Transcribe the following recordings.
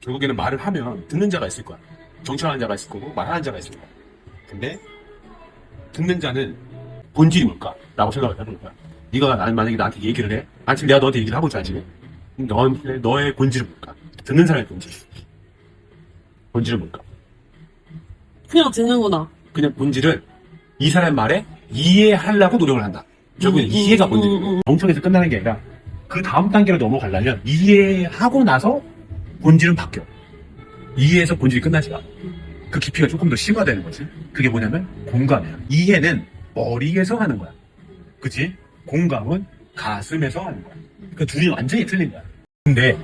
결국에는 말을 하면 듣는 자가 있을 거야. 정치하는 자가 있을 거고 말하는 자가 있을 거야. 근데 듣는 자는 본질이 뭘까? 라고 생각을 해보는 거야. 네가 만약에 나한테 얘기를 해. 지금 내가 너한테 얘기를 하고 있잖아 지금. 너의 본질은 뭘까? 듣는 사람의 본질. 본질은 뭘까? 그냥 듣는구나. 그냥 본질은 이 사람 말에 이해하려고 노력을 한다. 결국엔 이해가 본질이고 정청에서 끝나는 게 아니라 그 다음 단계로 넘어가려면 이해하고 나서 본질은 바뀌어. 이해해서 본질이 끝나지 않아. 그 깊이가 조금 더 심화되는 거지. 그게 뭐냐면 공감이야. 이해는 머리에서 하는 거야. 그치? 공감은 가슴에서 하는 거야. 그 둘이 완전히 틀린 거야. 근데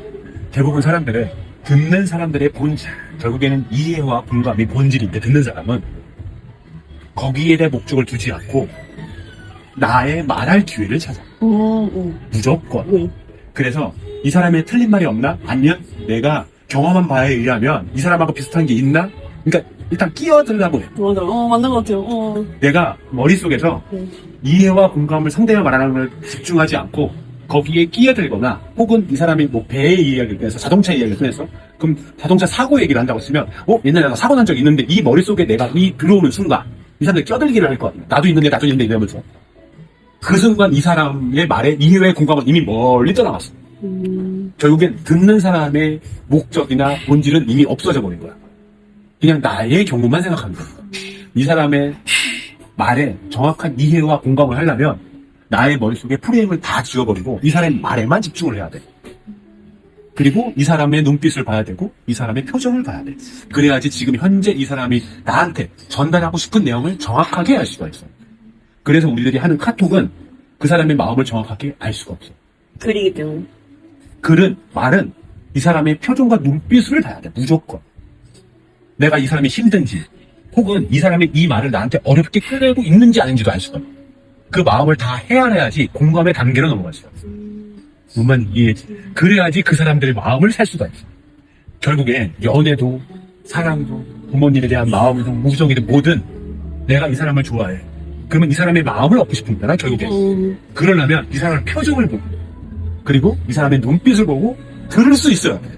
대부분 사람들은 듣는 사람들의 본질, 결국에는 이해와 공감이 본질인데 듣는 사람은 거기에 대한 목적을 두지 않고 나의 말할 기회를 찾아. 무조건. 그래서 이 사람의 틀린 말이 없나? 아니면 내가 경험한 바에 의하면 이 사람하고 비슷한 게 있나? 그러니까 일단 끼어들려고 해. 맞아. 맞는 것 같아요. 내가 머릿속에서 이해와 공감을 상대가 말하는 걸 집중하지 않고 거기에 끼어들거나 혹은 이 사람이 뭐 배의 이야기를 꺼내서 자동차 이야기를 꺼내서 그럼 자동차 사고 얘기를 한다고 했으면 옛날에 내가 사고 난 적이 있는데 이 머릿속에 내가 들어오는 순간 이 사람들 껴들기를 할 거 아니야. 나도 있는데 이러면서 그 순간 이 사람의 말에 이해와 공감은 이미 멀리 떠나갔어. 결국엔 듣는 사람의 목적이나 본질은 이미 없어져 버린 거야. 그냥 나의 경우만 생각하는 거야. 이 사람의 말에 정확한 이해와 공감을 하려면 나의 머릿속에 프레임을 다 지워버리고 이 사람의 말에만 집중을 해야 돼. 그리고 이 사람의 눈빛을 봐야 되고 이 사람의 표정을 봐야 돼. 그래야지 지금 현재 이 사람이 나한테 전달하고 싶은 내용을 정확하게 알 수가 있어. 그래서 우리들이 하는 카톡은 그 사람의 마음을 정확하게 알 수가 없어. 글이기 때문에. 말은 이 사람의 표정과 눈빛을 봐야 돼. 무조건. 내가 이 사람이 힘든지 혹은 이 사람이 이 말을 나한테 어렵게 끌고 있는지 아닌지도 알 수가 없어. 그 마음을 다 헤아려야지 공감의 단계로 넘어갈 수가 있어. 뭔 이해지? 그래야지 그 사람들의 마음을 살 수가 있어. 결국엔 연애도 사랑도 부모님에 대한 마음도 우정이든 뭐든 내가 이 사람을 좋아해. 그러면 이 사람의 마음을 얻고 싶은 거야, 결국엔. 그러려면 이 사람의 표정을 보고 그리고 이 사람의 눈빛을 보고 들을 수 있어야 돼.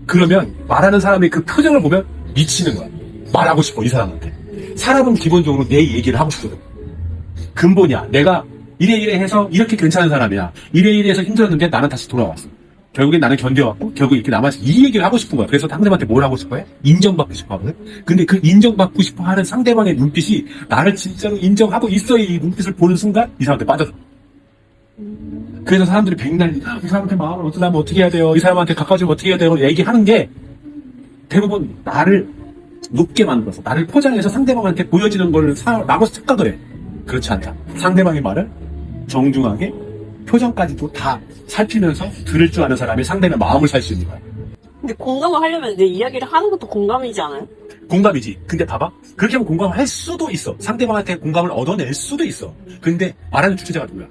그러면 말하는 사람의 그 표정을 보면 미치는 거야. 말하고 싶어, 이 사람한테. 사람은 기본적으로 내 얘기를 하고 싶거든. 근본이야. 내가 이래 해서 이렇게 괜찮은 사람이야. 이래 해서 힘들었는데 나는 다시 돌아왔어. 결국엔 나는 견뎌왔고 결국 이렇게 남아서 이 얘기를 하고 싶은 거야. 그래서 상대방한테 뭘 하고 싶어 해? 인정받고 싶어 하거든. 근데 그 인정받고 싶어 하는 상대방의 눈빛이 나를 진짜로 인정하고 있어야 이 눈빛을 보는 순간 이 사람한테 빠져들어. 그래서 사람들이 백날 이 사람한테 마음을 얻으려면 어떻게 해야 돼요? 이 사람한테 가까워지면 어떻게 해야 돼요? 얘기하는 게 대부분 나를 높게 만들어서 나를 포장해서 상대방한테 보여지는 걸 라고 착각을 해. 그렇지 않다. 상대방의 말을 정중하게 표정까지도 다 살피면서 들을 줄 아는 사람이 상대의 마음을 살 수 있는 거야. 근데 공감을 하려면 내 이야기를 하는 것도 공감이지 않아요? 공감이지. 근데 봐봐. 그렇게 하면 공감을 할 수도 있어. 상대방한테 공감을 얻어낼 수도 있어. 근데 말하는 주체자가 누구야?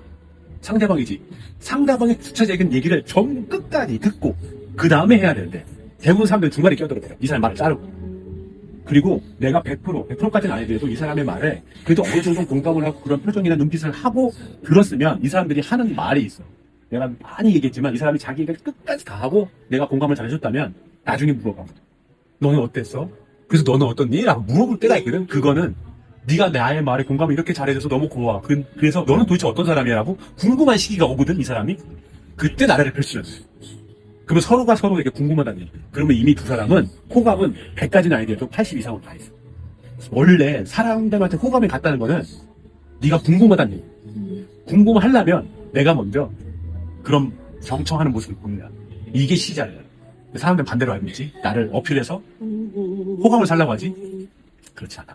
상대방이지. 상대방의 주체적인 얘기를 전부 끝까지 듣고 그 다음에 해야 되는데 대부분 사람들은 중간에 끼어들어요. 이 사람 말을 자르고. 그리고 내가 100%까지는 아니더라도 이 사람의 말에 그래도 어느 정도 공감을 하고 그런 표정이나 눈빛을 하고 들었으면 이 사람들이 하는 말이 있어. 내가 많이 얘기했지만 이 사람이 자기 얘기를 끝까지 다 하고 내가 공감을 잘해줬다면 나중에 물어봐. 너는 어땠어? 그래서 너는 어떻니? 라고 물어볼 때가 있거든. 그거는 네가 나의 말에 공감을 이렇게 잘해줘서 너무 고마워. 그래서 너는 도대체 어떤 사람이야? 라고 궁금한 시기가 오거든, 이 사람이. 그때 나라를 펼치는 거야. 그러면 서로가 서로 이렇게 궁금하다는 얘기. 그러면 이미 두 사람은 호감은 100까지는 아니더라도 80 이상은 다 있어. 원래 사람들한테 호감이 갔다는 거는 네가 궁금하다는 얘기. 궁금하려면 내가 먼저 그런 경청하는 모습을 보는 거야. 이게 시작이야. 사람들은 반대로 알고 있지. 나를 어필해서 호감을 살라고 하지. 그렇지 않아.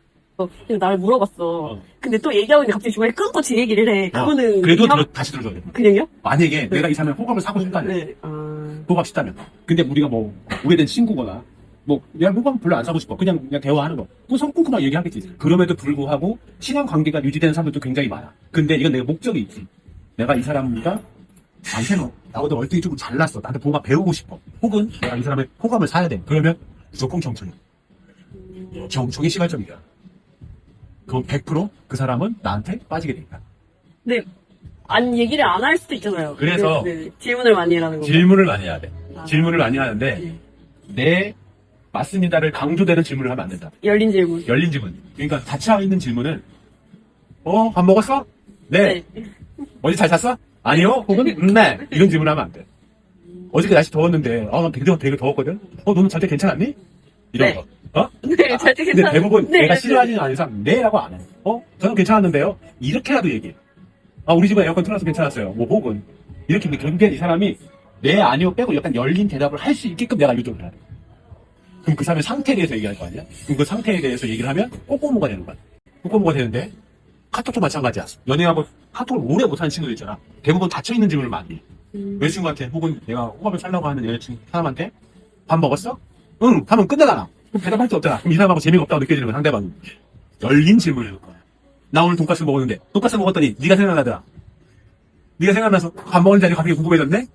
근데 나를 물어봤어. 근데 또 얘기하고 있는데 갑자기 중간에 끊고 제 얘기를 해. 그거는 그래도 다시 들어줘야 돼. 그냥요? 만약에 내가 이 사람의 호감을 사고 싶다면 네. 호감 싶다면 근데 우리가 뭐 오래된 친구거나 뭐 내가 호감 별로 안 사고 싶어 그냥 대화하는 거 그 성큼하게 얘기하겠지. 그럼에도 불구하고 친한 관계가 유지되는 사람들도 굉장히 많아. 근데 이건 내가 목적이 있지. 내가 이 사람과 나한테는 나보다 월등히 조금 잘났어. 나한테 뭔가 배우고 싶어. 혹은 내가 이 사람의 호감을 사야 돼. 그러면 무조건 경청이야. 경청이 시발점이야. 그럼 100% 사람은 나한테 빠지게 되니까. 네. 얘기를 안 할 수도 있잖아요. 그래서 네. 질문을 많이 해라는 거. 질문을 많이 해야 돼. 질문을 많이 하는데 네, 맞습니다를 강조되는 질문을 하면 안 된다. 열린 질문. 열린 질문. 그러니까 닫혀 있는 질문은, 밥 먹었어? 네. 어제 잘 잤어? 아니요? 혹은, 네. 이런 질문을 하면 안 돼. 어저께 날씨 더웠는데, 난 되게 더웠거든? 너는 잘 때 괜찮았니? 이런 네. 거. 어? 네, 잘 근데 되겠다. 대부분 네, 내가 네. 싫어하지는 않는 이상, 네라고 안 해. 저는 괜찮았는데요? 이렇게라도 얘기해. 우리 집은 에어컨 틀어서 괜찮았어요. 뭐, 혹은. 이렇게, 결국엔 이 사람이, 네, 아니요 빼고 약간 열린 대답을 할 수 있게끔 내가 유도를 해야 돼. 그럼 그 사람의 상태에 대해서 얘기할 거 아니야? 그럼 그 상태에 대해서 얘기를 하면 꼬꼬모가 되는 거야. 꼬꼬모가 되는데 카톡도 마찬가지야. 연애하고 카톡을 오래 못하는 친구들 있잖아. 대부분 닫혀있는 질문을 많이 해. 여자친구한테 혹은 내가 호감을 살려고 하는 여자친구 사람한테 밥 먹었어? 응 하면 끝나잖아. 대답할 수 없잖아. 그럼 이 사람하고 재미가 없다고 느껴지는 거야. 상대방은. 열린 질문을 해볼 거야. 나 오늘 돈까스 먹었는데 돈까스 먹었더니 네가 생각나더라. 네가 생각나서 밥 먹은 자리 갑자기 궁금해졌네?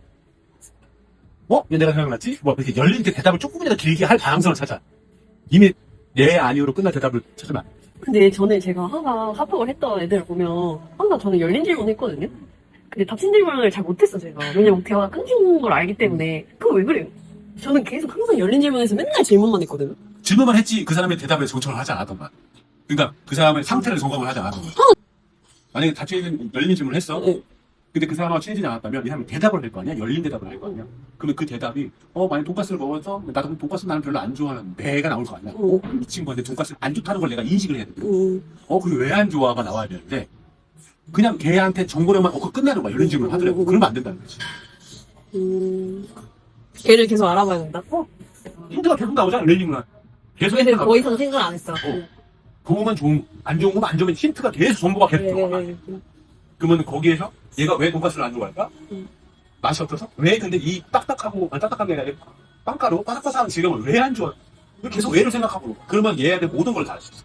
왜 내가 생각났지? 이렇게 열린 게 대답을 조금이라도 길게 할 가능성을 찾아. 이미 네, 아니오로 끝날 대답을 찾으면 안 돼. 근데 저는 제가 항상 카톡을 했던 애들을 보면 항상 저는 열린 질문 했거든요? 근데 닫힌 질문을 잘 못했어, 제가. 왜냐면 대화가 끊기는 걸 알기 때문에. 그거 왜 그래요? 저는 계속 항상 열린 질문에서 맨날 질문만 했거든요? 질문만 했지 그 사람의 대답에 정찰을 하지 않았던 거야. 그러니까 그 사람의 상태를 점검을 하지 않았던 거야. 만약에 닫혀있는 열린 질문을 했어. 네. 근데 그 사람하고 친해지지 않았다면 이 사람이 대답을 할 거 아니야? 열린 대답을 할 거 아니야? 그러면 그 대답이 만약 돈가스를 먹어서 나도 돈가스 나는 별로 안 좋아하는데 내가 나올 거 아니야? 이 친구한테 돈가스를 안 좋다는 걸 내가 인식을 해야 돼. 그게 왜 안 좋아가 나와야 되는데 그냥 걔한테 정보력만 얻고 끝나는 거야. 열린 질문을 하더라도. 그러면 안 된다는 거지. 걔를 계속 알아봐야 된다? 힌트가 계속 나오잖아. 열린 질문은. 계속 근데 힌트가 더 이상 생각을 안 했어. 그거만 좋은, 안 좋은 거면 안 좋으면 힌트가 계속 정보가 계속 들어가. 그러면 거기에서 얘가 왜 돈가스를 안 좋아할까? 맛이 없어서? 왜 근데 이 딱딱한 게 아니라 빵가루, 바삭바삭한 질감을 왜 안 좋아? 계속 왜를 생각하고 그러면 얘한테 모든 걸 다 할 수 있어.